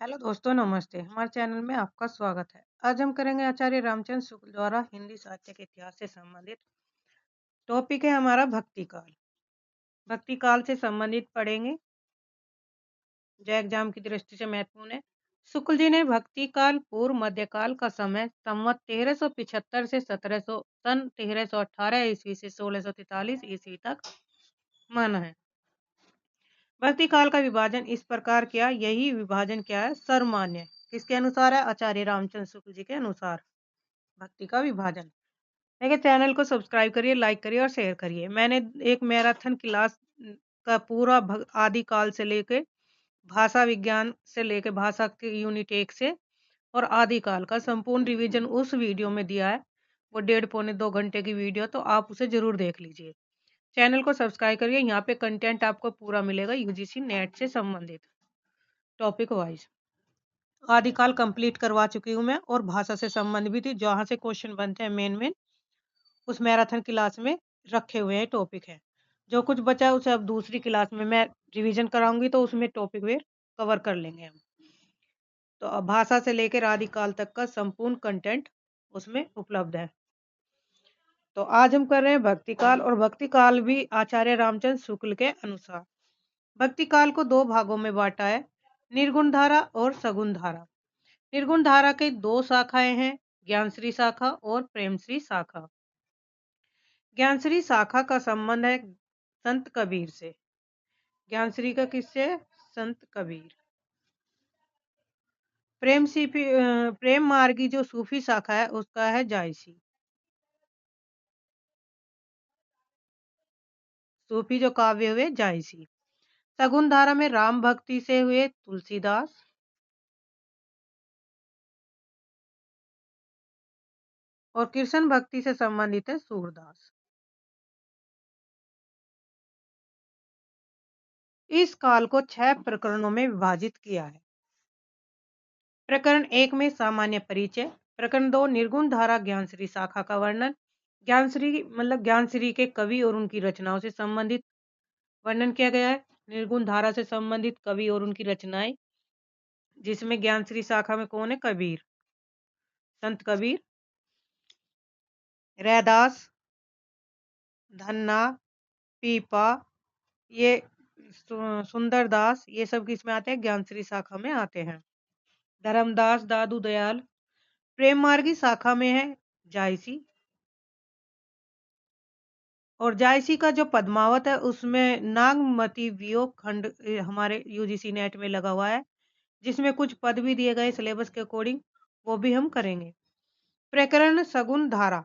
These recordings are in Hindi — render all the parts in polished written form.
हेलो दोस्तों, नमस्ते। हमारे चैनल में आपका स्वागत है। आज हम करेंगे आचार्य रामचंद्र शुक्ल द्वारा हिंदी साहित्य के इतिहास से संबंधित। टॉपिक है हमारा भक्ति काल। भक्ति काल से संबंधित पढ़ेंगे, जो एग्जाम की दृष्टि से महत्वपूर्ण है। शुक्ल जी ने भक्ति काल पूर्व मध्यकाल का समय संवत 1375 से 1700 सन 1318 ईस्वी से 1643 ईस्वी तक माना है। भक्ति काल का विभाजन इस प्रकार किया। यही विभाजन क्या है? सर्वमान्य। किसके अनुसार है? आचार्य रामचंद्र शुक्ल जी के अनुसार भक्ति का विभाजन। देखिए, चैनल को सब्सक्राइब करिए, लाइक करिए और शेयर करिए। मैंने एक मैराथन क्लास का पूरा आदि काल से लेके भाषा विज्ञान से लेके भाषा के यूनिट 1 से और आदि काल का संपूर्ण रिवीजन उस वीडियो में दिया है। वो 1.5 पौने 2 घंटे की वीडियो, तो आप उसे जरूर देख लीजिए। चैनल को सब्सक्राइब करिए। यहाँ पे कंटेंट आपको पूरा मिलेगा यूजीसी नेट से संबंधित टॉपिक वाइज। आदिकाल कंप्लीट करवा चुकी हूँ मैं और भाषा से संबंध भी थी, जहाँ से क्वेश्चन बनते हैं मेन उस मैराथन क्लास में रखे हुए हैं टॉपिक है। जो कुछ बचा है उसे अब दूसरी क्लास में मैं रिवीजन कराऊंगी, तो उसमें टॉपिक वे कवर कर लेंगे हम। तो अब भाषा से लेकर आदिकाल तक का संपूर्ण कंटेंट उसमें उपलब्ध है। तो आज हम कर रहे हैं भक्ति काल, और भक्ति काल भी आचार्य रामचंद्र शुक्ल के अनुसार भक्ति काल को 2 भागों में बांटा है, निर्गुण धारा और सगुण धारा। निर्गुण धारा के 2 शाखाएं हैं, ज्ञानश्री शाखा और प्रेमश्री शाखा। ज्ञानश्री शाखा का संबंध है संत कबीर से। ज्ञानश्री का किससे? संत कबीर। प्रेम मार्गी जो सूफी शाखा है उसका है जायसी। सूफी जो काव्य हुए जायसी। सगुण धारा में राम भक्ति से हुए तुलसीदास। और कृष्ण भक्ति से संबंधित है सूरदास। इस काल को 6 प्रकरणों में विभाजित किया है। प्रकरण 1 में सामान्य परिचय। प्रकरण 2 निर्गुण धारा ज्ञानश्री शाखा का वर्णन। ज्ञानश्री मतलब ज्ञानश्री के कवि और उनकी रचनाओं से संबंधित वर्णन किया गया है। निर्गुण धारा से संबंधित कवि और उनकी रचनाएं, जिसमें ज्ञानश्री शाखा में कौन है? कबीर, संत कबीर, रैदास, धन्ना, पीपा, ये सुंदरदास, ये सब किसमें आते हैं? ज्ञानश्री शाखा में आते हैं। धर्मदास, दादू दयाल प्रेम मार्गी शाखा में है जायसी। और जायसी का जो पद्मावत है उसमें नागमती वियोग खंड हमारे यूजीसी नेट में लगा हुआ है, जिसमें कुछ पद भी दिए गए सिलेबस के अकॉर्डिंग, वो भी हम करेंगे। प्रकरण सगुण धारा,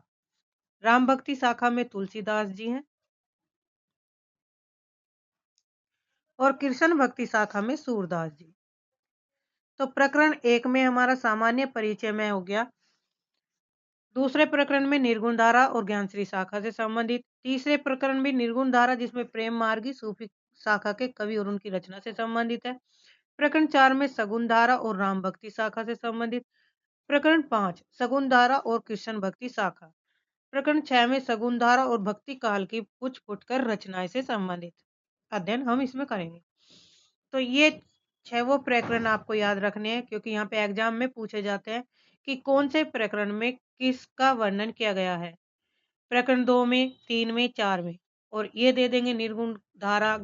राम भक्ति शाखा में तुलसीदास जी हैं और कृष्ण भक्ति शाखा में सूरदास जी। तो प्रकरण 1 में हमारा सामान्य परिचय में हो गया। दूसरे प्रकरण में निर्गुण धारा और ज्ञानश्री शाखा से संबंधित। तीसरे प्रकरण में निर्गुण धारा, जिसमें प्रेम मार्गी सूफी शाखा के कवि और उनकी रचना से संबंधित है। प्रकरण 4 में सगुण धारा और राम भक्ति शाखा से संबंधित। प्रकरण 5 सगुण धारा और कृष्ण भक्ति शाखा। प्रकरण 6 में सगुण धारा और भक्ति काल की पुछ फुटकर रचनाएं से संबंधित अध्ययन हम इसमें करेंगे। तो ये 6 वो प्रकरण आपको याद रखने हैं, क्योंकि यहाँ पे एग्जाम में पूछे जाते हैं कि कौन से प्रकरण में किसका वर्णन किया गया है। प्रकरण 2 में, 3 में, 4 में। और ये दे देंगे निर्गुण धारा,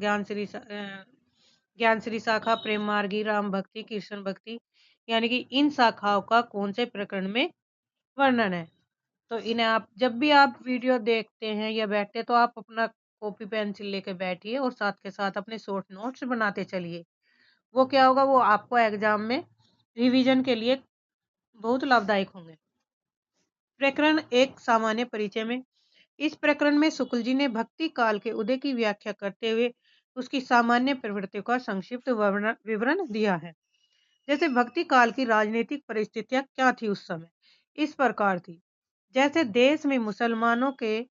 ज्ञानश्री शाखा, प्रेम मार्गी, राम भक्ति, कृष्ण भक्ति, यानी कि इन शाखाओं का कौन से प्रकरण में वर्णन है। तो इन्हें आप जब भी आप वीडियो देखते हैं या बैठते हैं, तो आप अपना कॉपी पेंसिल लेके बैठिए और साथ के साथ अपने शॉर्ट नोट्स बनाते चलिए। वो क्या होगा, वो आपको एग्जाम में रिवीजन के लिए बहुत लाभदायक होंगे। प्रकरण 1 सामान्य परिचय में। इस प्रकरण में शुक्ल जी ने भक्ति काल के उदय की व्याख्या करते हुए उसकी सामान्य प्रवृत्तियों का संक्षिप्त विवरण दिया है। जैसे भक्ति काल की राजनीतिक परिस्थितियां क्या थी उस समय, इस प्रकार थी। जैसे देश में मुसलमानों के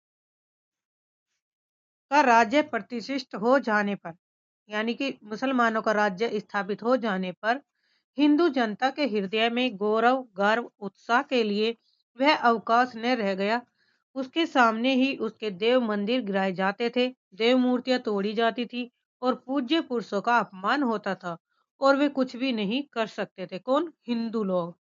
का राज्य प्रतिष्ठित हो जाने पर, यानी कि मुसलमानों का राज्य स्थापित हो जाने पर हिंदू जनता के हृदय में गौरव, गर्व, उत्साह के लिए वह अवकाश न रह गया। उसके सामने ही उसके देव मंदिर गिराए जाते थे, देव मूर्तियां तोड़ी जाती थी और पूज्य पुरुषों का अपमान होता था और वे कुछ भी नहीं कर सकते थे। कौन? हिंदू लोग।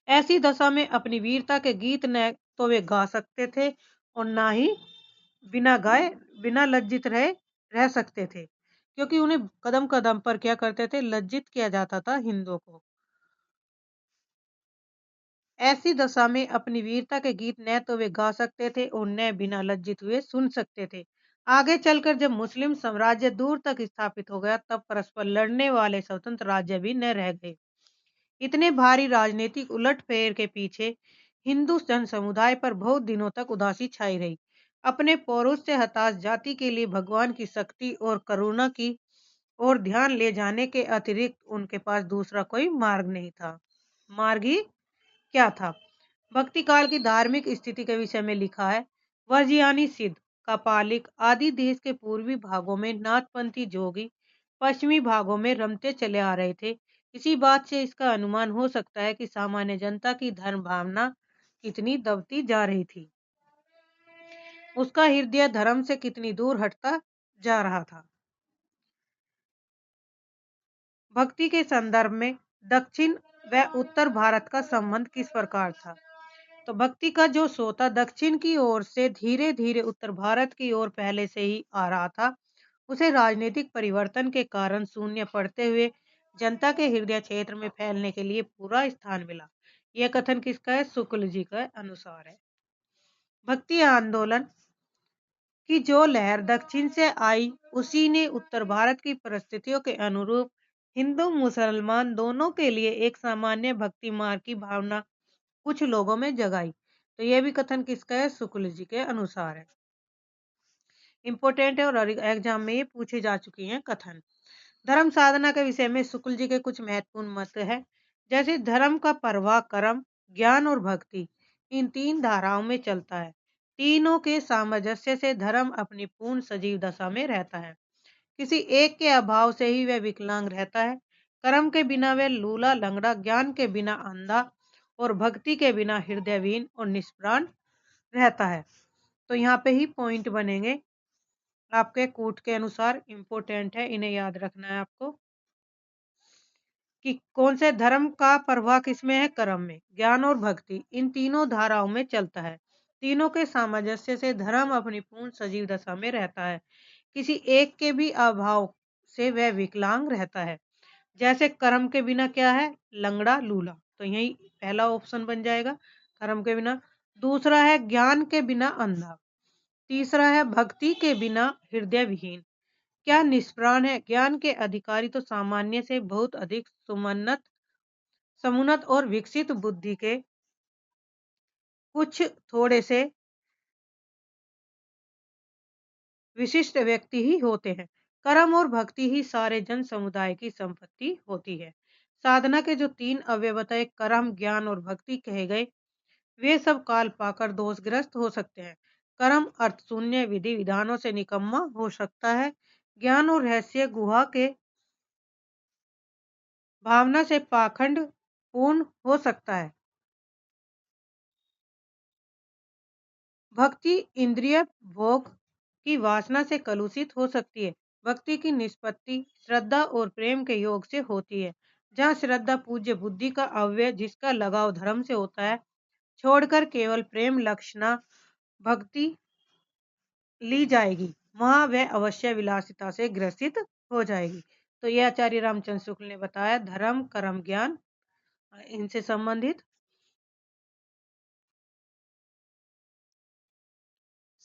ऐसी दशा में अपनी वीरता के गीत न तो वे गा सकते थे और ना ही बिना गाए बिना लज्जित रह सकते थे, क्योंकि उन्हें कदम कदम पर क्या करते थे? लज्जित किया जाता था हिंदुओं को। ऐसी दशा में अपनी वीरता के गीत न तो वे गा सकते थे और न बिना लज्जित हुए सुन सकते थे। आगे चलकर जब मुस्लिम साम्राज्य दूर तक स्थापित हो गया, तब परस्पर लड़ने वाले स्वतंत्र राज्य भी न रह गए। इतने भारी राजनीतिक उलटफेर के पीछे हिंदू जन समुदाय पर बहुत दिनों तक उदासी छाई रही। अपने पौरुष से हताश जाति के लिए भगवान की शक्ति और करुणा की ओर ध्यान ले जाने के अतिरिक्त उनके पास दूसरा कोई मार्ग नहीं था। मार्ग ही क्या था? भक्ति काल की धार्मिक स्थिति के विषय में लिखा है, वर्जियानी सिद्ध, कपालिक आदि देश के पूर्वी भागों में नाथपंथी जोगी पश्चिमी भागों में रमते चले आ रहे थे। इसी बात से इसका अनुमान हो सकता है कि सामान्य जनता की धर्म भावना कितनी दबती जा रही थी। उसका हृदय धर्म से कितनी दूर हटता जा रहा था। भक्ति के संदर्भ में दक्षिण व उत्तर भारत का संबंध किस प्रकार था? तो भक्ति का जो सोता दक्षिण की ओर से धीरे धीरे उत्तर भारत की ओर पहले से ही आ रहा था, उसे राजनीतिक परिवर्तन के कारण शून्य पड़ते हुए जनता के हृदय क्षेत्र में फैलने के लिए पूरा स्थान मिला। यह कथन किसका है? शुक्ल जी का अनुसार है। भक्ति आंदोलन की जो लहर दक्षिण से आई, उसी ने उत्तर भारत की परिस्थितियों के अनुरूप हिंदू मुसलमान दोनों के लिए एक सामान्य भक्ति मार्ग की भावना कुछ लोगों में जगाई। तो यह भी कथन किसका है? शुक्ल जी के अनुसार है। इंपॉर्टेंट है और एग्जाम में ये पूछे जा चुकी हैं कथन। धर्म साधना के विषय में शुक्ल जी के कुछ महत्वपूर्ण मत है। जैसे धर्म का प्रवाह कर्म, ज्ञान और भक्ति इन तीन धाराओं में चलता है। तीनों के सामंजस्य से धर्म अपनी पूर्ण सजीव दशा में रहता है। किसी एक के अभाव से ही वह विकलांग रहता है। कर्म के बिना वह लूला लंगड़ा, ज्ञान के बिना अंधा और भक्ति के बिना हृदयहीन और निष्प्राण रहता है। तो यहाँ पे ही पॉइंट बनेंगे आपके कूट के अनुसार। इंपोर्टेंट है, इन्हें याद रखना है आपको कि कौन से धर्म का प्रवाह किसमें है? कर्म में। ज्ञान और भक्ति इन तीनों धाराओं में चलता है। तीनों के सामंजस्य से धर्म अपनी पूर्ण सजीव दशा में रहता है। किसी एक के भी अभाव से वह विकलांग रहता है। जैसे कर्म के बिना क्या है? लंगड़ा लूला। तो यही पहला ऑप्शन बन जाएगा, कर्म के बिना। दूसरा है ज्ञान के बिना अंधा। तीसरा है भक्ति के बिना हृदय विहीन। क्या निष्प्राण है? ज्ञान के अधिकारी तो सामान्य से बहुत अधिक समुन्नत और विकसित बुद्धि के कुछ थोड़े से विशिष्ट व्यक्ति ही होते हैं। कर्म और भक्ति ही सारे जन समुदाय की संपत्ति होती है। साधना के जो तीन अवयव बताए, कर्म, ज्ञान और भक्ति कहे गए, वे सब काल पाकर दोषग्रस्त हो सकते हैं। कर्म अर्थ शून्य विधि विधानों से निकम्मा हो सकता है। ज्ञान और रहस्य गुहा के भावना से पाखंड पूर्ण हो सकता है। भक्ति इंद्रिय भोग की वासना से कलुषित हो सकती है। भक्ति की निष्पत्ति श्रद्धा और प्रेम के योग से होती है। जहाँ श्रद्धा पूज्य बुद्धि का अव्यय जिसका लगाव धर्म से होता है, छोड़कर केवल प्रेम लक्षणा भक्ति ली जाएगी, वहां वह अवश्य विलासिता से ग्रसित हो जाएगी। तो यह आचार्य रामचंद्र शुक्ल ने बताया धर्म, कर्म, ज्ञान इनसे संबंधित।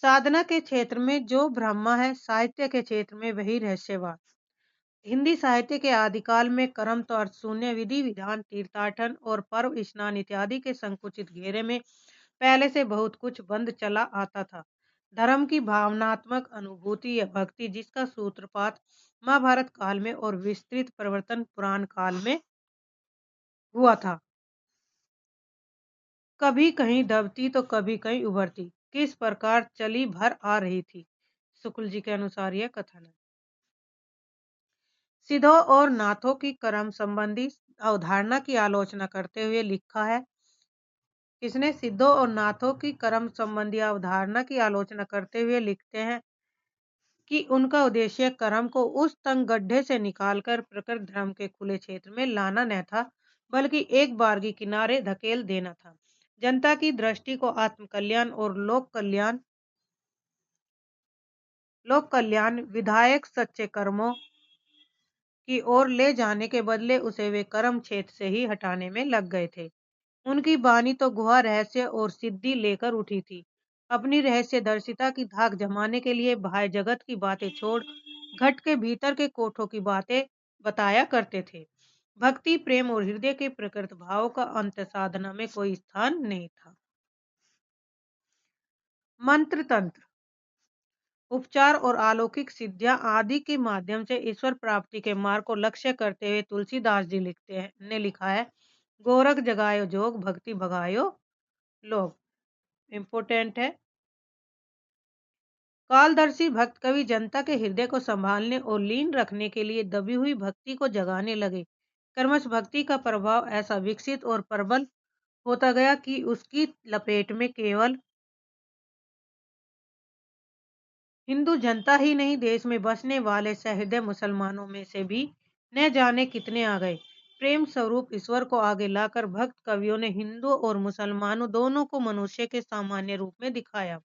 साधना के क्षेत्र में जो ब्रह्मा है, साहित्य के क्षेत्र में वही रहस्यवाद। हिंदी साहित्य के आदिकाल में कर्म तो अर्थ शून्य विधि विधान तीर्थाटन और पर्व स्नान इत्यादि के संकुचित घेरे में पहले से बहुत कुछ बंद चला आता था। धर्म की भावनात्मक अनुभूति या भक्ति जिसका सूत्रपात महाभारत काल में और विस्तृत प्रवर्तन पुराण काल में हुआ था, कभी कहीं दबती तो कभी कहीं उभरती, किस प्रकार चली भर आ रही थी। शुक्ल जी के अनुसार यह कथन है। सिद्धों और नाथों की कर्म संबंधी अवधारणा की आलोचना करते हुए लिखा है। किसने? सिद्धों और नाथों की कर्म संबंधी अवधारणा की आलोचना करते हुए लिखते हैं कि उनका उद्देश्य कर्म को उस तंग गड्ढे से निकालकर प्रकृत धर्म के खुले क्षेत्र में लाना न था, बल्कि एक बारगी किनारे धकेल देना था। जनता की दृष्टि को आत्म कल्याण और लोक कल्याण विधायक सच्चे कर्मों की ओर ले जाने के बदले उसे वे कर्म क्षेत्र से ही हटाने में लग गए थे। उनकी वाणी तो गुहा रहस्य और सिद्धि लेकर उठी थी। अपनी रहस्यदर्शिता की धाक जमाने के लिए बाह्य जगत की बातें छोड़ घट के भीतर के कोठों की बातें बताया करते थे। भक्ति, प्रेम और हृदय के प्रकृत भाव का अंत साधना में कोई स्थान नहीं था। मंत्र तंत्र, उपचार और अलौकिक सिद्धियां आदि के माध्यम से ईश्वर प्राप्ति के मार्ग को लक्ष्य करते हुए तुलसीदास जी ने लिखा है, गोरख जगायो जोग भक्ति भगायो लोग। इम्पोर्टेंट है। कालदर्शी भक्त कवि जनता के हृदय को संभालने और लीन रखने के लिए दबी हुई भक्ति को जगाने लगे। कर्मश भक्ति का प्रभाव ऐसा विकसित और प्रबल होता गया कि उसकी लपेट में केवल हिंदू जनता ही नहीं, देश में बसने वाले सहृदय मुसलमानों में से भी न जाने कितने आ गए। प्रेम स्वरूप ईश्वर को आगे लाकर भक्त कवियों ने हिंदू और मुसलमानों दोनों को मनुष्य के सामान्य रूप में दिखाया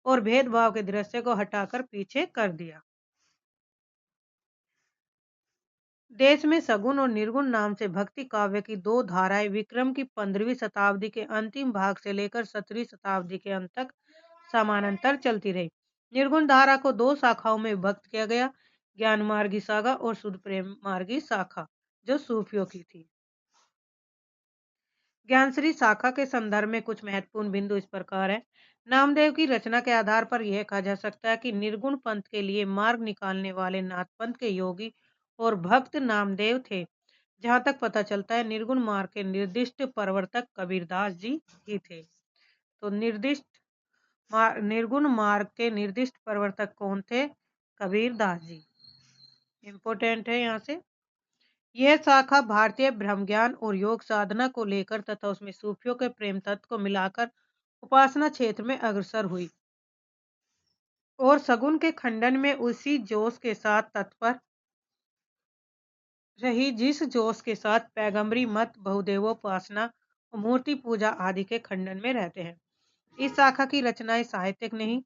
और भेदभाव के दृश्य को हटाकर पीछे कर दिया। देश में सगुण और निर्गुण नाम से भक्ति काव्य की दो धाराएं विक्रम की 15वीं शताब्दी के अंतिम भाग से लेकर 17वीं शताब्दी के अंत तक समानांतर चलती रही। निर्गुण धारा को दो शाखाओं में विभक्त किया गया, ज्ञान मार्गी सागा और शुद्ध प्रेम मार्गी शाखा, जो सूफियों की थी। ज्ञानश्री शाखा के संदर्भ में कुछ महत्वपूर्ण बिंदु इस प्रकार है। नामदेव की रचना के आधार पर यह कहा जा सकता है कि निर्गुण पंथ के लिए मार्ग निकालने वाले नाथ पंथ के योगी और भक्त नामदेव थे। जहां तक पता चलता है, निर्गुण मार्ग के निर्दिष्ट प्रवर्तक कबीरदास जी ही थे। तो निर्गुण मार्ग के निर्दिष्ट प्रवर्तक कौन थे? कबीरदास जी। इंपोर्टेंट है यहाँ से। यह शाखा भारतीय ब्रह्म ज्ञान और योग साधना को लेकर तथा उसमें सूफियों के प्रेम तत्व को मिलाकर उपासना क्षेत्र में अग्रसर हुई और सगुन के खंडन में उसी जोश के साथ तत्पर रही जिस जोश के साथ पैगंबरी मत, बहुदेवोपासना और मूर्ति पूजा आदि के खंडन में रहते हैं। इस शाखा की रचनाएं साहित्यिक नहीं,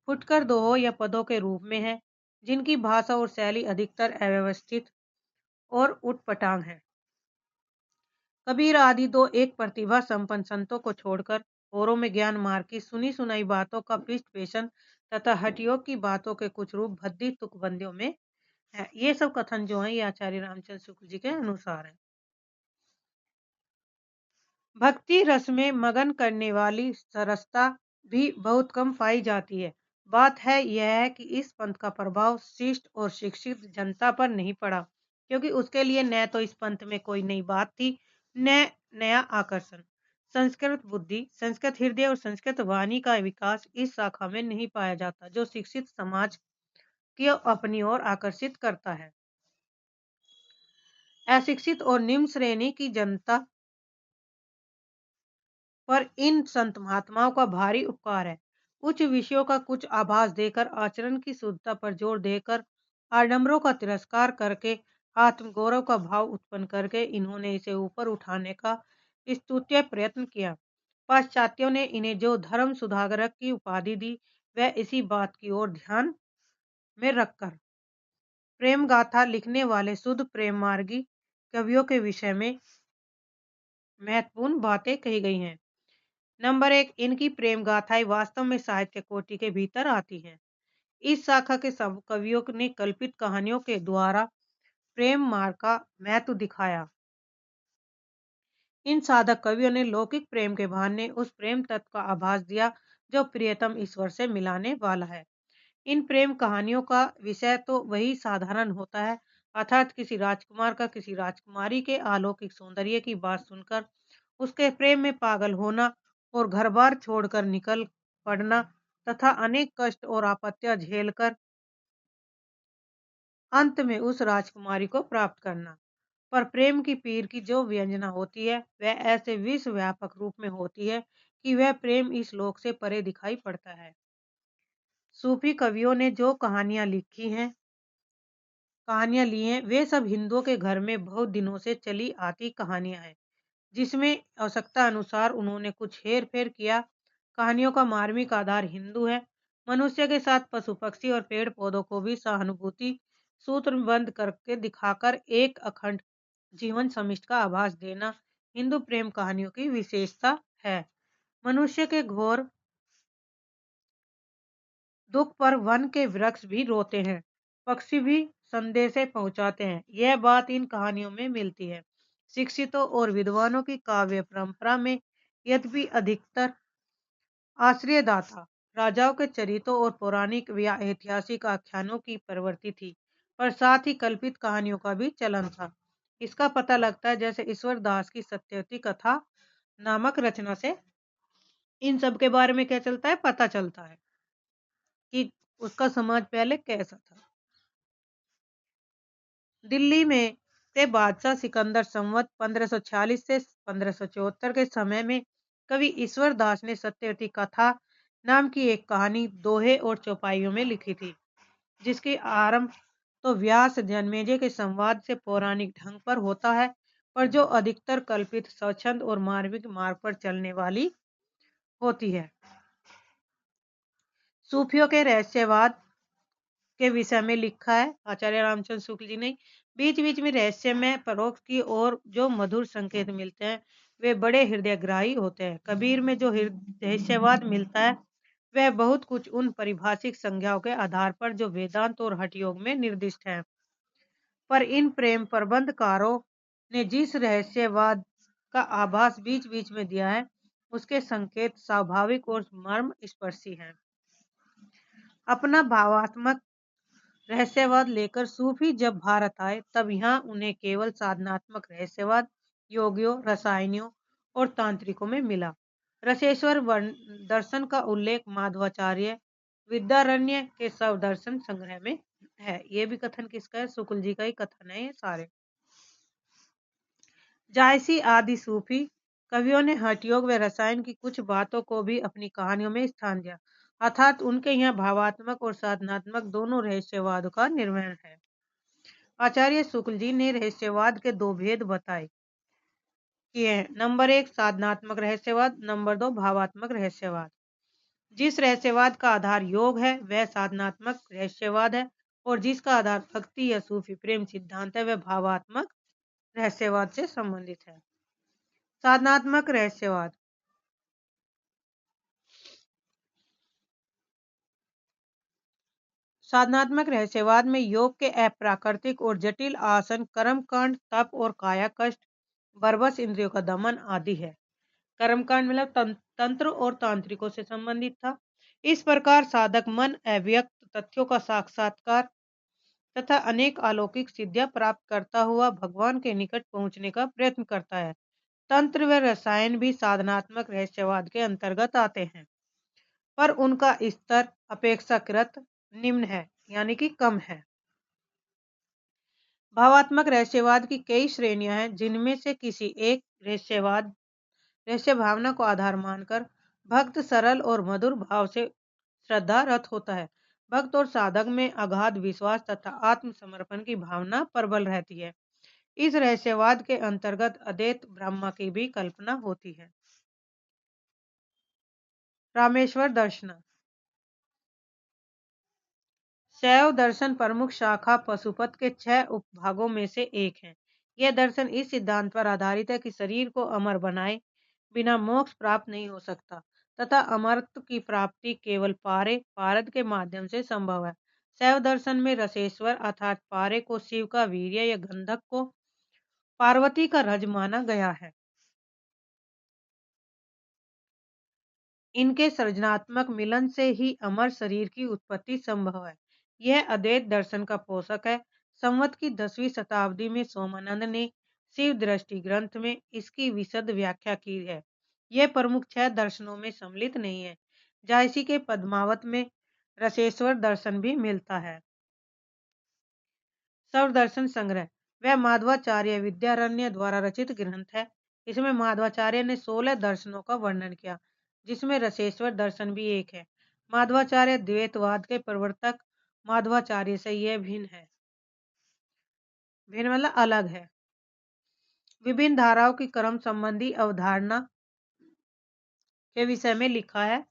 फुटकर दोहों या पदों के रूप में है, जिनकी भाषा और शैली अधिकतर अव्यवस्थित और उटपटांग है। कबीर आदि दो एक प्रतिभा संपन्न संतों को छोड़कर औरों में ज्ञान मार्ग की सुनी सुनाई बातों का पृष्ठ पेशन तथा हठयोग की बातों के कुछ रूप भद्दी तुकबंदियों में है। ये सब कथन जो है ये आचार्य रामचंद्र शुक्ल जी के अनुसार है। भक्ति रस में मगन करने वाली सरसता भी बहुत कम पाई जाती है। बात है यह है कि इस पंथ का प्रभाव शिष्ट और शिक्षित जनता पर नहीं पड़ा, क्योंकि उसके लिए न तो इस पंथ में कोई नई बात थी, न नया आकर्षण। संस्कृत बुद्धि, संस्कृत हृदय और संस्कृत वाणी का विकास इस शाखा में नहीं पाया जाता, जो शिक्षित समाज को अपनी ओर आकर्षित करता है। अशिक्षित और निम्न श्रेणी की जनता पर इन संत महात्माओं का भारी उपकार है। उच्च विषयों का कुछ आभास देकर, आचरण की शुद्धता पर जोर देकर, आडंबरों का तिरस्कार करके, आत्मगौरव का भाव उत्पन्न करके इन्होंने इसे ऊपर उठाने का स्तुत्य प्रयत्न किया। पाश्चात्यों ने इन्हें जो धर्म सुधारक की उपाधि दी, वह इसी बात की ओर ध्यान में रखकर प्रेम गाथा लिखने वाले शुद्ध प्रेम मार्गी कवियों के विषय में महत्वपूर्ण बातें कही गई हैं। नंबर 1, इनकी प्रेम गाथाएं वास्तव में साहित्य कोटि के भीतर आती हैं। इस शाखा के सब कवियों ने कल्पित कहानियों के द्वारा प्रेम मार्ग का महत्व दिखाया। इन साधक कवियों ने लौकिक प्रेम के बहाने उस प्रेम तत्व का आभास दिया जो प्रियतम ईश्वर से मिलाने वाला है। इन प्रेम कहानियों का विषय तो वही साधारण होता है, अर्थात किसी राजकुमार का किसी राजकुमारी के अलौकिक सौंदर्य की बात सुनकर उसके प्रेम में पागल होना और घर बार छोड़कर निकल पड़ना तथा अनेक कष्ट और आपत्तियां झेलकर अंत में उस राजकुमारी को प्राप्त करना। पर प्रेम की पीर की जो व्यंजना होती है, वह ऐसे विश्व व्यापक रूप में होती है कि वह प्रेम इस लोक से परे दिखाई पड़ता है। सूफी कवियों ने जो कहानियां लिखी हैं, कहानियां ली हैं, वे सब हिंदुओं के घर में बहुत दिनों से चली आती कहानियां हैं, जिसमें आवश्यकता अनुसार उन्होंने कुछ हेर फेर किया। कहानियों का मार्मिक आधार हिंदू है। मनुष्य के साथ पशु पक्षी और पेड़ पौधों को भी सहानुभूति सूत्रबद्ध करके दिखाकर एक अखंड जीवन समिष्ट का आभास देना हिंदू प्रेम कहानियों की विशेषता है। मनुष्य के घोर दुख पर वन के वृक्ष भी रोते हैं, पक्षी भी संदेशे पहुंचाते हैं। यह बात इन कहानियों में मिलती है। शिक्षितों और विद्वानों की काव्य परंपरा में यद्यपि अधिकतर आश्रयदाता राजाओं के चरित्रों और पौराणिक या ऐतिहासिक आख्यानों की प्रवृत्ति थी, पर साथ ही कल्पित कहानियों का भी चलन था। इसका पता लगता है जैसे ईश्वर दास की सत्यवती कथा नामक रचना से इन सब के बारे में क्या चलता है, पता चलता है कि उसका समाज पहले कैसा था। दिल्ली में से बादशाह सिकंदर संवत 1546 से 1574 के समय में कवि ईश्वर दास ने सत्यवती कथा नाम की एक कहानी दोहे और चौपाइयों में लिखी थी, जिसकी आरंभ तो व्यास जन्मेजय के संवाद से पौराणिक ढंग पर होता है, पर जो अधिकतर कल्पित स्वच्छंद और मार्मिक मार्ग पर चलने वाली होती है। सूफियों के रहस्यवाद के विषय में लिखा है आचार्य रामचंद्र शुक्ल जी ने। बीच बीच में रहस्य में परोक्ष की और जो मधुर संकेत मिलते हैं, वे बड़े हृदयग्राही होते हैं। कबीर में जो रहस्यवाद मिलता है, वह बहुत कुछ उन परिभाषिक संज्ञाओं के आधार पर जो वेदांत और हठ योग में निर्दिष्ट है। पर इन प्रेम प्रबंधकारों ने जिस रहस्यवाद का आभास बीच बीच में दिया है, उसके संकेत स्वाभाविक और मर्म स्पर्शी हैं। अपना भावात्मक रहस्यवाद लेकर सूफी जब भारत आए, तब यहाँ उन्हें केवल साधनात्मक रहस्यवाद योगियों, रसायनियों और तांत्रिकों में मिला। रसेश्वर दर्शन का उल्लेख माधवाचार्य विद्यारण्य के सब दर्शन संग्रह में है। ये भी कथन किसका है? शुक्ल जी का ही कथन है ये सारे। जायसी आदि सूफी कवियों ने हठ योग व रसायन की कुछ बातों को भी अपनी कहानियों में स्थान दिया, अर्थात उनके यहाँ भावात्मक और साधनात्मक दोनों रहस्यवाद का निर्वहन है। आचार्य शुक्ल जी ने रहस्यवाद के दो भेद बताए किए हैं। नंबर 1 साधनात्मक रहस्यवाद, नंबर 2 भावात्मक रहस्यवाद। जिस रहस्यवाद का आधार योग है वह साधनात्मक रहस्यवाद है, और जिसका आधार भक्ति या सूफी प्रेम सिद्धांत है वह भावात्मक रहस्यवाद से संबंधित है। साधनात्मक रहस्यवाद साधनात्मक रहस्यवाद में योग के अप्राकृतिक और जटिल आसन, कर्मकांड, तप और काया कष्ट, बरबस इंद्रियों का दमन आदि है। कर्मकांड मतलब तंत्र और तांत्रिकों से संबंधित था। इस प्रकार साधक मन अव्यक्त तथ्यों का साक्षात्कार तथा अनेक अलौकिक सिद्धियां प्राप्त करता हुआ भगवान के निकट पहुंचने का प्रयत्न करता है। तंत्र व रसायन भी साधनात्मक रहस्यवाद के अंतर्गत आते हैं, पर उनका स्तर अपेक्षाकृत निम्न है, यानी कि कम है। भावात्मक रहस्यवाद की कई श्रेणियां हैं, जिनमें से किसी एक रहस्य भावना को आधार मानकर भक्त सरल और मधुर भाव से श्रद्धा रत होता है। भक्त और साधक में अगाध विश्वास तथा आत्मसमर्पण की भावना प्रबल रहती है। इस रहस्यवाद के अंतर्गत अद्वैत ब्रह्मा की भी कल्पना होती है। रामेश्वर दर्शन शैव दर्शन प्रमुख शाखा पशुपत के 6 उपभागों में से एक है। यह दर्शन इस सिद्धांत पर आधारित है कि शरीर को अमर बनाए बिना मोक्ष प्राप्त नहीं हो सकता, तथा अमरत्व की प्राप्ति केवल पारद के माध्यम से संभव है। शैव दर्शन में रसेश्वर अर्थात पारे को शिव का वीर्य या गंधक को पार्वती का रज माना गया है। इनके सृजनात्मक मिलन से ही अमर शरीर की उत्पत्ति संभव है। यह अद्वैत दर्शन का पोषक है। संवत की 10वीं शताब्दी में सोमानंद ने शिव दृष्टि ग्रंथ में इसकी विशद व्याख्या की है। यह प्रमुख 6 दर्शनों में सम्मिलित नहीं है। जायसी के पद्मावत में रसेश्वर दर्शन भी मिलता है। सर्वदर्शन संग्रह वह माधवाचार्य विद्यारण्य द्वारा रचित ग्रंथ है। इसमें माधवाचार्य ने 16 दर्शनों का वर्णन किया, जिसमें रसेश्वर दर्शन भी एक है। माधवाचार्य द्वैतवाद के प्रवर्तक माधवाचार्य से यह भिन्न है। भिन्न मतलब अलग है। विभिन्न धाराओं की क्रम संबंधी अवधारणा के विषय में लिखा है।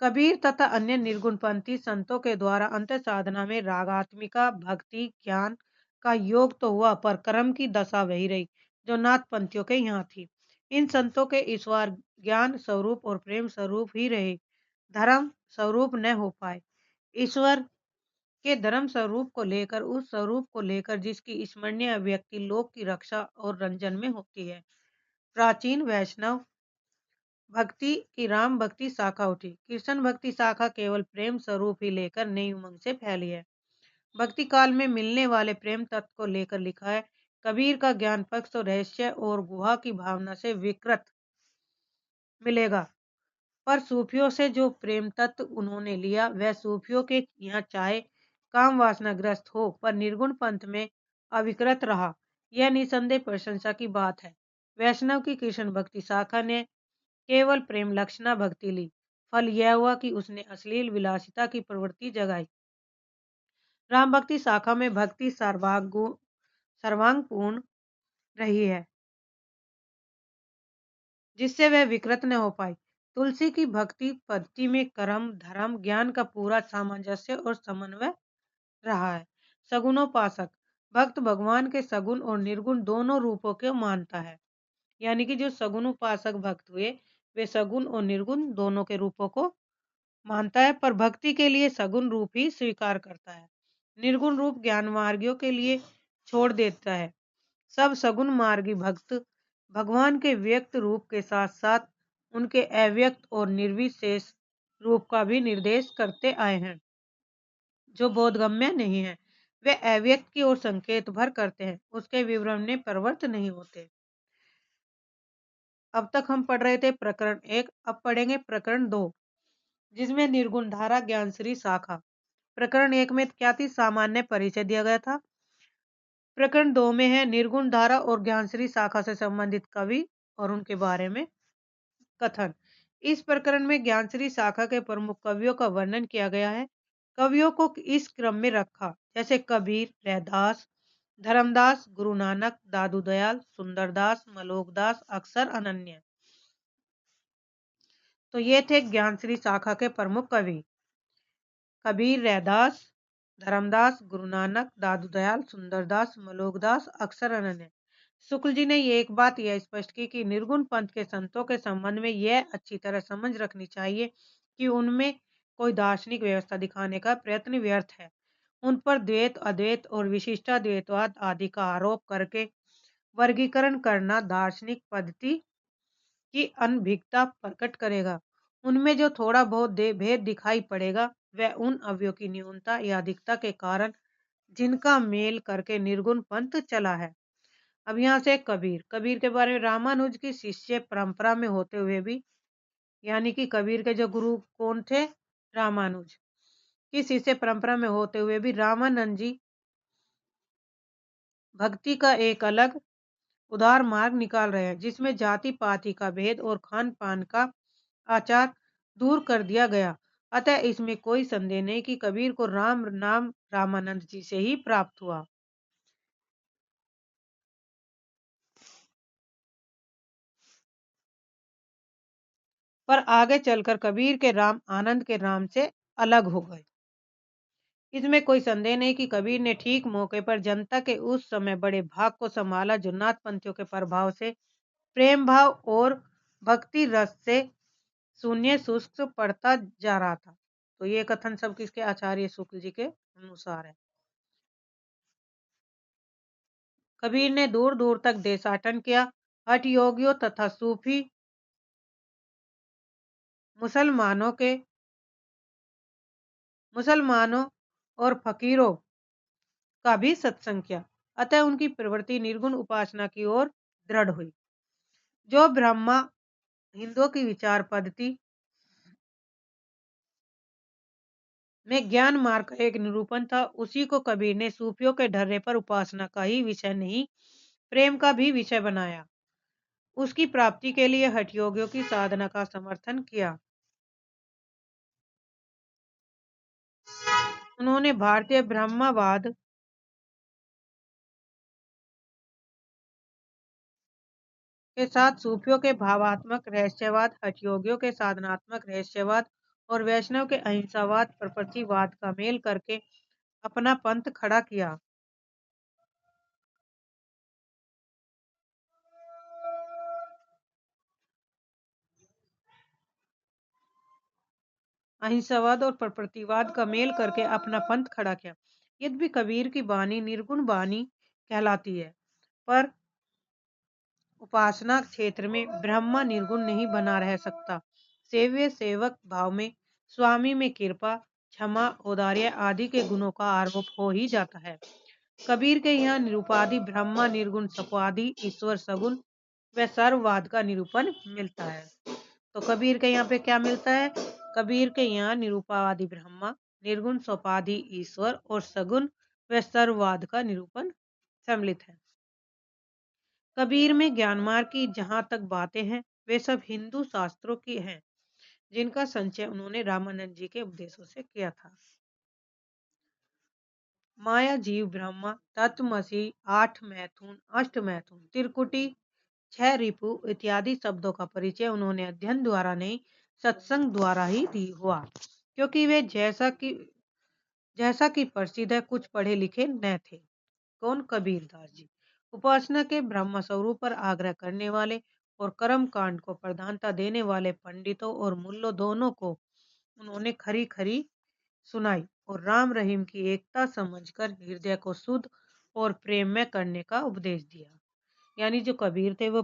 कबीर तथा अन्य निर्गुणपंथी संतों के द्वारा अंतर साधना में रागात्मिका भक्ति ज्ञान का योग तो हुआ, पर कर्म की दशा वही रही जो नाथ पंथियों के यहाँ थी। इन संतों के ईश्वर ज्ञान स्वरूप और प्रेम स्वरूप ही रहे, धर्म स्वरूप न हो पाए। ईश्वर के धर्म स्वरूप को लेकर, उस स्वरूप को लेकर जिसकी स्मरणीय अभिव्यक्ति लोक की रक्षा और रंजन में होती है। प्राचीन वैष्णव भक्ति की राम भक्ति शाखा उठी। कृष्ण भक्ति शाखा केवल प्रेम स्वरूप ही लेकर नई उमंग से फैली है। भक्ति काल में मिलने वाले प्रेम तत्व को लेकर लिखा है। कबीर का ज्ञान पक्ष तो रहस्य और गुहा की भावना से विकृत मिलेगा, पर सूफियों से जो प्रेम तत्व उन्होंने लिया वह सूफियों के यहाँ चाहे काम वासनाग्रस्त हो पर निर्गुण पंथ में अविकृत रहा। यह निसंदेह प्रशंसा की बात है। वैष्णव की कृष्ण भक्ति शाखा ने केवल प्रेम लक्षणा भक्ति ली, फल यह हुआ कि उसने अश्लील विलासिता की प्रवृत्ति जगाई। राम भक्ति शाखा में भक्ति सर्वांगपूर्ण रही है, जिससे वह विकृत न हो पाई। तुलसी की भक्ति पद्धति में कर्म धर्म ज्ञान का पूरा सामंजस्य और समन्वय रहा है। सगुणोपासक भक्त भगवान के सगुण और निर्गुण दोनों रूपों को मानता है, यानी कि जो सगुण उपासक भक्त हुए वे सगुण और निर्गुण दोनों के रूपों को मानता है, पर भक्ति के लिए सगुण रूप ही स्वीकार करता है। निर्गुण रूप ज्ञान मार्गियों के लिए छोड़ देता है। सब सगुण मार्गी भक्त भगवान के व्यक्त रूप के साथ साथ उनके अव्यक्त और निर्विशेष रूप का भी निर्देश करते आए हैं, जो बोधगम्य नहीं है। वे अव्यक्त की ओर संकेत भर करते हैं, उसके विवरण में प्रवृत्त नहीं होते। अब तक हम पढ़ रहे थे प्रकरण 1, अब पढ़ेंगे प्रकरण 2, जिसमें निर्गुण धारा ज्ञानश्री शाखा। प्रकरण 1 में क्या थी? सामान्य परिचय दिया गया था। प्रकरण 2 में है निर्गुण धारा और ज्ञानश्री शाखा से संबंधित कवि और उनके बारे में कथन। इस प्रकरण में ज्ञानश्री शाखा के प्रमुख कवियों का वर्णन किया गया है। कवियों को इस क्रम में रखा, जैसे कबीर, रैदास, धर्मदास, गुरु नानक, दादू दयाल, सुंदरदास, मलोकदास, अक्सर अनन्य। तो ये थे ज्ञानश्री शाखा के प्रमुख कवि। कबीर, रैदास, धर्मदास, गुरु नानक, दादू दयाल, सुंदरदास, मलोकदास, अक्सर अनन्य। शुक्ल जी ने एक बात यह स्पष्ट की कि निर्गुण पंथ के संतों के संबंध में यह अच्छी तरह समझ रखनी चाहिए कि उनमें कोई दार्शनिक व्यवस्था दिखाने का प्रयत्न व्यर्थ है। उन पर द्वैत अद्वैत और विशिष्टाद्वैतवाद आदि का आरोप करके वर्गीकरण करना दार्शनिक पद्धति की अनभिज्ञता प्रकट करेगा। उनमें जो थोड़ा बहुत भेद दिखाई पड़ेगा वह उन अवयवों की न्यूनता या अधिकता के कारण जिनका मेल करके निर्गुण पंथ चला है। अब यहाँ से कबीर, कबीर के बारे में रामानुज की शिष्य परंपरा में होते हुए भी, यानी कि कबीर के जो गुरु कौन थे? रामानुज की शिष्य परंपरा में होते हुए भी रामानंद जी भक्ति का एक अलग उदार मार्ग निकाल रहे हैं, जिसमें जाति पाति का भेद और खान पान का आचार दूर कर दिया गया। अतः इसमें कोई संदेह नहीं कि कबीर को राम नाम रामानंद जी से ही प्राप्त हुआ। पर आगे चलकर कबीर के राम आनंद के राम से अलग हो गए। इसमें कोई संदेह नहीं कि कबीर ने ठीक मौके पर जनता के उस समय बड़े भाग को संभाला, जो नाथ पंथियों के प्रभाव से प्रेम भाव और भक्ति रस से शून्य शुष्क पड़ता जा रहा था। तो ये कथन सब किसके? आचार्य शुक्ल जी के अनुसार है। कबीर ने दूर दूर तक देशाटन किया। हठ योगियों तथा सूफी मुसलमानों और फकीरों का भी सत्संग किया। अतः उनकी प्रवृत्ति निर्गुण उपासना की ओर दृढ़ हुई। जो ब्रह्मा हिंदुओं की विचार पद्धति में ज्ञान मार्ग का एक निरूपण था, उसी को कबीर ने सूफियों के ढर्रे पर उपासना का ही विषय नहीं, प्रेम का भी विषय बनाया। उसकी प्राप्ति के लिए हठयोगियों की साधना का समर्थन किया। उन्होंने भारतीय ब्रह्मवाद के साथ सूफियों के भावात्मक रहस्यवाद, हठयोगियों के साधनात्मक रहस्यवाद और वैष्णव के अहिंसावाद प्रकृतिवाद का मेल करके अपना पंथ खड़ा किया। अहिंसावाद और प्रकृतिवाद का मेल करके अपना पंथ खड़ा किया। यद्यपि कबीर की वाणी निर्गुण वाणी कहलाती है, पर उपासना क्षेत्र में ब्रह्मा निर्गुण नहीं बना रह सकता। सेव्य सेवक भाव में स्वामी में कृपा, क्षमा, औदार्य आदि के गुणों का आरोप हो ही जाता है। कबीर के यहाँ निरूपाधि ब्रह्मा निर्गुण सपादि ईश्वर सगुण व सर्ववाद का निरूपण मिलता है। तो कबीर के यहाँ पे क्या मिलता है? कबीर के यहाँ निरूपावादी ब्रह्मा, निर्गुण सोपाधि ईश्वर और सगुण व सर्ववाद का निरूपण सम्मिलित है। कबीर में ज्ञान मार्ग की जहाँ तक बातें हैं, वे सब हिंदू शास्त्रों की हैं, जिनका संचय उन्होंने रामानंद जी के उपदेशों से किया था। माया, जीव, ब्रह्मा, तत्वमसी, आठ मैथुन, अष्ट मैथुन, त्रिकुटी, छह रिपु इत्यादि शब्दों का परिचय उन्होंने अध्ययन द्वारा नहीं, सत्संग द्वारा ही दी हुआ, क्योंकि वे जैसा कि प्रसिद्ध है, कुछ पढ़े लिखे न थे। कौन? कबीरदास जी। उपासना के ब्रह्म स्वरूप पर आग्रह करने वाले और कर्म कांड को प्रधानता देने वाले पंडितों और मुल्लों दोनों को उन्होंने खरी खरी सुनाई और राम रहीम की एकता समझकर हृदय को शुद्ध और प्रेम में करने का उपदेश दिया। यानी जो कबीर थे वो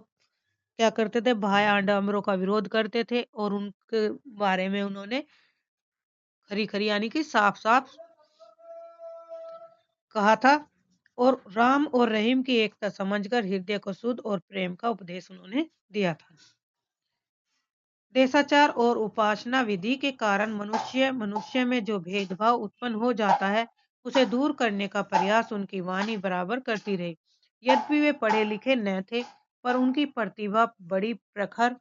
क्या करते थे? भाई आंडामरों का विरोध करते थे और उनके बारे में उन्होंने खरी खरी यानी कि साफ साफ कहा था और राम और रहीम की एकता समझकर हृदय को शुद्ध और प्रेम का उपदेश उन्होंने दिया था। देशाचार और उपासना विधि के कारण मनुष्य मनुष्य में जो भेदभाव उत्पन्न हो जाता है, उसे दूर करने का प्रयास उनकी वाणी बराबर करती रही। यद्यपि वे पढ़े लिखे न थे, पर उनकी प्रतिभा बड़ी प्रखर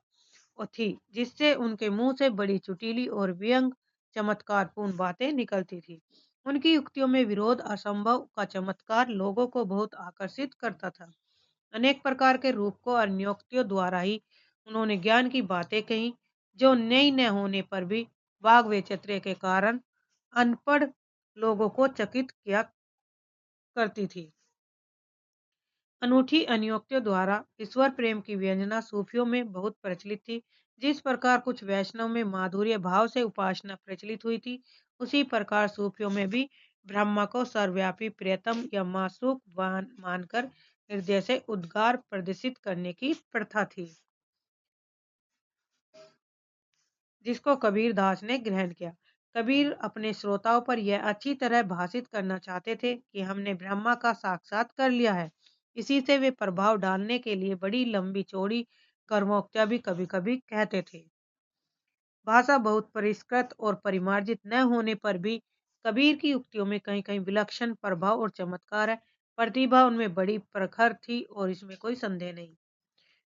थी, जिससे उनके मुंह से बड़ी चुटीली और व्यंग चमत्कारपूर्ण बातें निकलती थी। उनकी युक्तियों में विरोध असंभव का चमत्कार लोगों को बहुत आकर्षित करता था। अनेक प्रकार के रूप को अन्योक्तियों द्वारा ही उन्होंने ज्ञान की बातें कही, जो नई न होने पर भी वाग वैचित्र्य के कारण अनपढ़ लोगों को चकित किया करती थी। अनूठी अन्योक्तियों द्वारा ईश्वर प्रेम की व्यंजना सूफियों में बहुत प्रचलित थी। जिस प्रकार कुछ वैष्णव में माधुर्य भाव से उपासना प्रचलित हुई थी, उसी प्रकार सूफियों में भी ब्रह्मा को सर्वव्यापी प्रियतम या मासूक मानकर हृदय से उद्गार प्रदर्शित करने की प्रथा थी, जिसको कबीर दास ने ग्रहण किया। कबीर अपने श्रोताओं पर यह अच्छी तरह भाषित करना चाहते थे कि हमने ब्रह्मा का साक्षात कर लिया है। इसी से वे प्रभाव डालने के लिए बड़ी लंबी चौड़ी कर्मोक्तियां भी कभी कभी कहते थे। भाषा बहुत परिष्कृत और परिमार्जित न होने पर भी कबीर की उक्तियों में कहीं कहीं विलक्षण प्रभाव और चमत्कार है। प्रतिभा उनमें बड़ी प्रखर थी और इसमें कोई संदेह नहीं।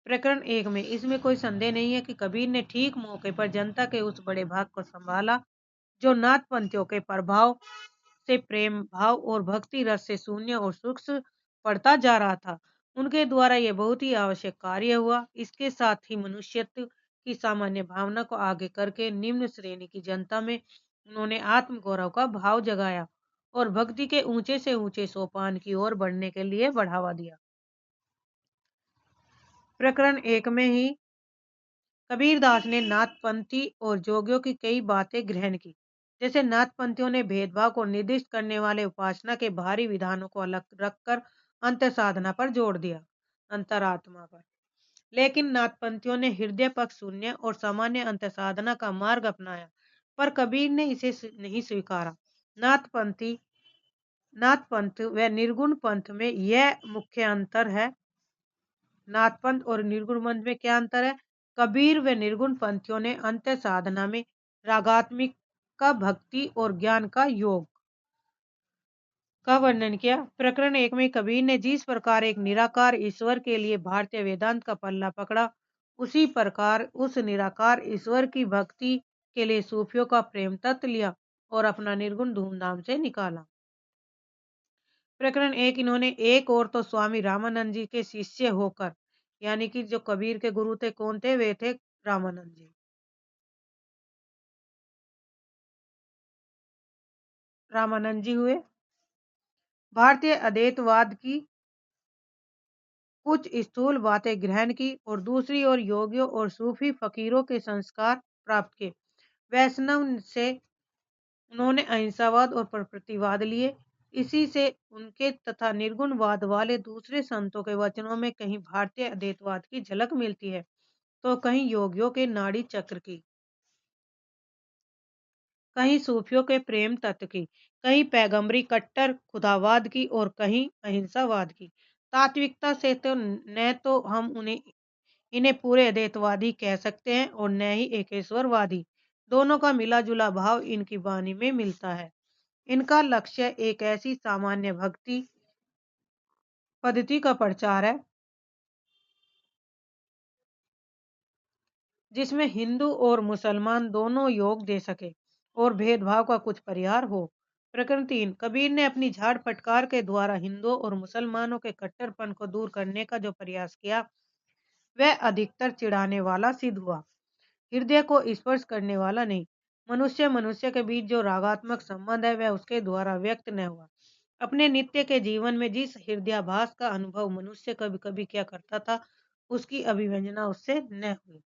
प्रकरण 1 में इसमें कोई संदेह नहीं है कि कबीर ने ठीक मौके पर जनता के उस बड़े भाग को संभाला जो नाथपंथियों के प्रभाव से प्रेम भाव और भक्ति रस से शून्य और सूक्ष्म पड़ता जा रहा था। उनके द्वारा यह बहुत ही आवश्यक कार्य हुआ। इसके साथ ही मनुष्यत्व की सामान्य भावना को आगे करके निम्न श्रेणी की जनता में उन्होंने आत्मगौरव का भाव जगाया और भक्ति के ऊंचे से ऊंचे सोपान की ओर बढ़ने के लिए बढ़ावा दिया। प्रकरण 1 में ही कबीरदास ने नाथपंथी और जोगियों की कई बातें ग्रहण की। जैसे नाथपंथियों ने भेदभाव को निर्दिष्ट करने वाले उपासना के बाहरी विधानों को अलग रखकर अंतर साधना पर जोर दिया, अंतरात्मा पर। लेकिन नाथपंथियों ने हृदय पक्ष शून्य और सामान्य अंतर साधना का मार्ग अपनाया, पर कबीर ने इसे नहीं स्वीकारा। नाथपंथी नाथपंथ व निर्गुण पंथ में यह मुख्य अंतर है। नाथपंथ और निर्गुण पंथ में क्या अंतर है? कबीर व निर्गुण पंथियों ने अंत्य साधना में रागात्मिक का भक्ति और ज्ञान का योग का वर्णन किया। प्रकरण 1 में कबीर ने जिस प्रकार एक निराकार ईश्वर के लिए भारतीय वेदांत का पल्ला पकड़ा, उसी प्रकार उस निराकार ईश्वर की भक्ति के लिए सूफियों का प्रेम तत्व लिया। और अपना निर्गुण धूमधाम से निकाला। प्रकरण एक, इन्होंने एक और तो स्वामी रामानंद जी के शिष्य होकर, यानी कि जो कबीर के गुरु थे कौन थे, वे थे रामानंद जी। रामानंद जी हुए। भारतीय अद्वैतवाद की कुछ स्थूल बातें ग्रहण की और दूसरी ओर योगियों और सूफी फकीरों के संस्कार प्राप्त किए। वैष्णव से उन्होंने अहिंसावाद और प्रकृतिवाद लिए। इसी से उनके तथा निर्गुणवाद वाले दूसरे संतों के वचनों में कहीं भारतीय अद्वैतवाद की झलक मिलती है, तो कहीं योगियों के नाड़ी चक्र की, कहीं सूफियों के प्रेम तत्व की, कहीं पैगंबरी कट्टर खुदावाद की और कहीं अहिंसावाद की। तात्विकता से तो न तो हम उन्हें इन्हें पूरे अद्वैतवादी कह सकते हैं और न ही एकेश्वरवादी। दोनों का मिला जुला भाव इनकी वाणी में मिलता है। इनका लक्ष्य एक ऐसी सामान्य भक्ति पद्धति का प्रचार है जिसमें हिंदू और मुसलमान दोनों योग दे सके और भेदभाव का कुछ परिहार हो। प्रकरण तीन, कबीर ने अपनी झाड़ फटकार के द्वारा हिंदुओं और मुसलमानों के कट्टरपन को दूर करने का जो प्रयास किया, वह अधिकतर चिढ़ाने वाला सिद्ध हुआ, हृदय को स्पर्श करने वाला नहीं। मनुष्य मनुष्य के बीच जो रागात्मक संबंध है वह उसके द्वारा व्यक्त न हुआ। अपने नित्य के जीवन में जिस हृदयाभास का अनुभव मनुष्य कभी कभी क्या करता था, उसकी अभिव्यंजना उससे न हुई।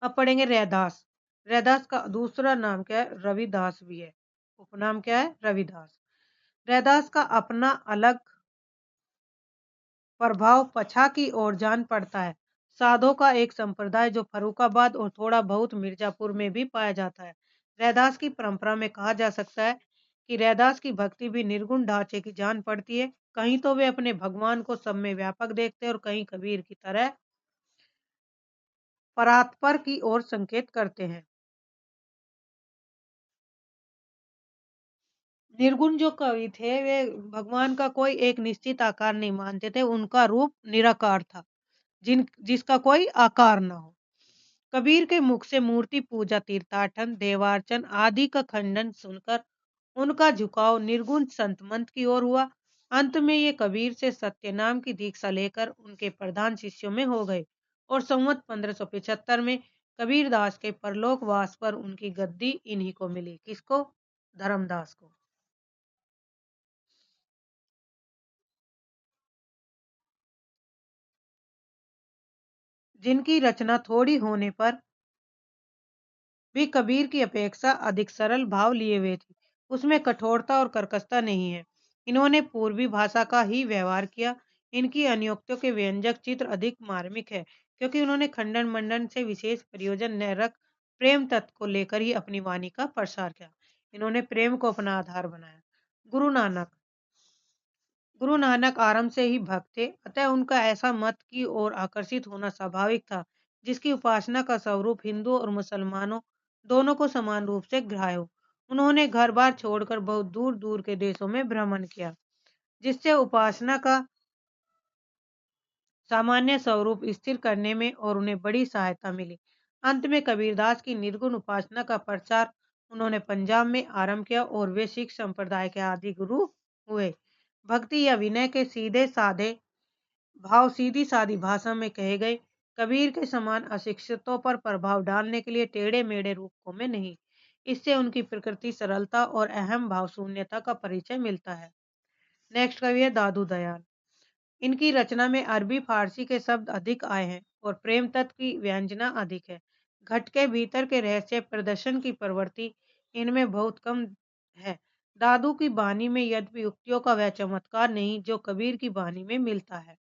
अब पढ़ेंगे रैदास। रैदास का दूसरा नाम क्या है, रविदास भी है। उपनाम क्या है, रविदास। रैदास का अपना अलग प्रभाव पछा की ओर जान पड़ता है। साधों का एक संप्रदाय जो फर्रुखाबाद और थोड़ा बहुत मिर्जापुर में भी पाया जाता है। रैदास की परंपरा में कहा जा सकता है कि रैदास की भक्ति भी निर्गुण ढांचे की जान पड़ती है। कहीं तो वे अपने भगवान को सब में व्यापक देखते हैं और कहीं कबीर की तरह परात्पर की ओर संकेत करते हैं। निर्गुण जो कवि थे वे भगवान का कोई एक निश्चित आकार नहीं मानते थे, उनका रूप निराकार था, जिसका कोई आकार ना हो। कबीर के मुख से मूर्ति पूजा, तीर्थाटन, देवार्चन आदि का खंडन सुनकर उनका झुकाव निर्गुण संत मंत की ओर हुआ। अंत में ये कबीर से सत्य नाम की दीक्षा लेकर उनके प्रधान शिष्यों में हो गए और संवत 1575 में कबीरदास के परलोकवास पर उनकी गद्दी इन्हीं को मिली। किसको? धर्मदास को। जिनकी रचना थोड़ी होने पर भी कबीर की अपेक्षा अधिक सरल भाव लिए हुए थी। उसमें कठोरता और कर्कशता नहीं है। इन्होंने पूर्वी भाषा का ही व्यवहार किया। इनकी अनुक्तियों के व्यंजक चित्र अधिक मार्मिक है, क्योंकि उन्होंने खंडन मंडन से विशेष प्रयोजन न रख प्रेम तत्व को लेकर ही अपनी वाणी का प्रसार किया। इन्होंने प्रेम को अपना आधार बनाया। गुरु नानक। गुरु नानक आरंभ से ही भक्त थे, अतः उनका ऐसा मत की ओर आकर्षित होना स्वाभाविक था, जिसकी उपासना का स्वरूप हिंदुओं और मुसलमानों दोनों को समान रूप से ग्राह्य हो। उन्होंने घर बार छोड़कर बहुत दूर दूर के देशों में भ्रमण किया, जिससे उपासना का सामान्य स्वरूप स्थिर करने में और उन्हें बड़ी सहायता मिली। अंत में कबीरदास की निर्गुण उपासना का प्रचार उन्होंने पंजाब में आरंभ किया और वे सिख संप्रदाय के आदि गुरु हुए। भक्ति या विनय के सीधे साधे भाव सीधी सादी भाषा में कहे गए। कबीर के समान अशिक्षितों पर प्रभाव डालने के लिए टेढ़े मेढ़े रूपों में नहीं। इससे उनकी प्रकृति सरलता और अहम भाव शून्यता का परिचय मिलता है। नेक्स्ट कवि है दादू दयाल। इनकी रचना में अरबी फारसी के शब्द अधिक आए हैं और प्रेम तत्व की व्यंजना अधिक है। घट के भीतर के रहस्य प्रदर्शन की प्रवृत्ति इनमें बहुत कम है। दादू की बानी में यद्यपि युक्तियों का वह चमत्कार नहीं जो कबीर की बानी में मिलता है,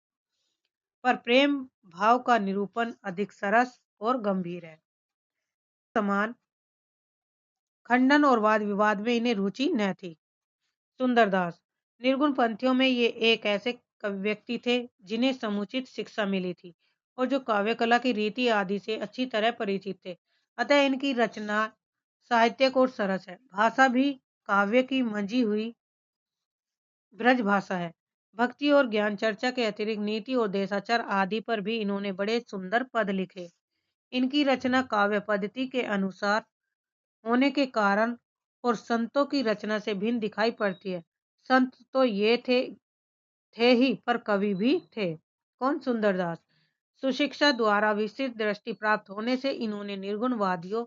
पर प्रेम भाव का निरूपण अधिक सरस और गंभीर है। समान खंडन और वाद विवाद में इन्हें रुचि न थी। सुंदरदास। निर्गुण पंथियों में ये एक ऐसे व्यक्ति थे जिन्हें समुचित शिक्षा मिली थी और जो काव्य कला की रीति आदि से अच्छी तरह परिचित थे, अतः इनकी रचना साहित्यक और सरस है। भाषा भी काव्य की मंजी हुई ब्रज भाषा है। भक्ति और ज्ञान चर्चा के अतिरिक्त नीति और देशाचार आदि पर भी इन्होंने बड़े सुंदर पद लिखे। इनकी रचना काव्य पद्धति के अनुसार होने के कारण और संतों की रचना से भिन्न दिखाई पड़ती है। संत तो ये थे ही, पर कवि भी थे। कौन? सुंदरदास। सुशिक्षा द्वारा विस्तृत दृष्टि प्राप्त होने से इन्होंने निर्गुणवादियों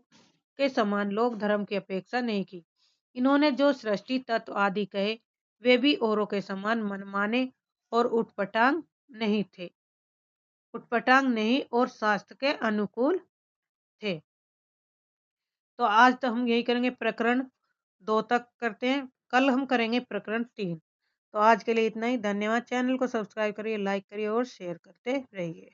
के समान लोक धर्म की अपेक्षा नहीं की। इन्होंने जो सृष्टि तत्व आदि कहे, वे भी औरों के समान मनमाने और उटपटांग नहीं और शास्त्र के अनुकूल थे। तो आज तो हम यही करेंगे, प्रकरण 2 तक करते हैं। कल हम करेंगे प्रकरण 3। तो आज के लिए इतना ही। धन्यवाद। चैनल को सब्सक्राइब करिए, लाइक करिए और शेयर करते रहिए।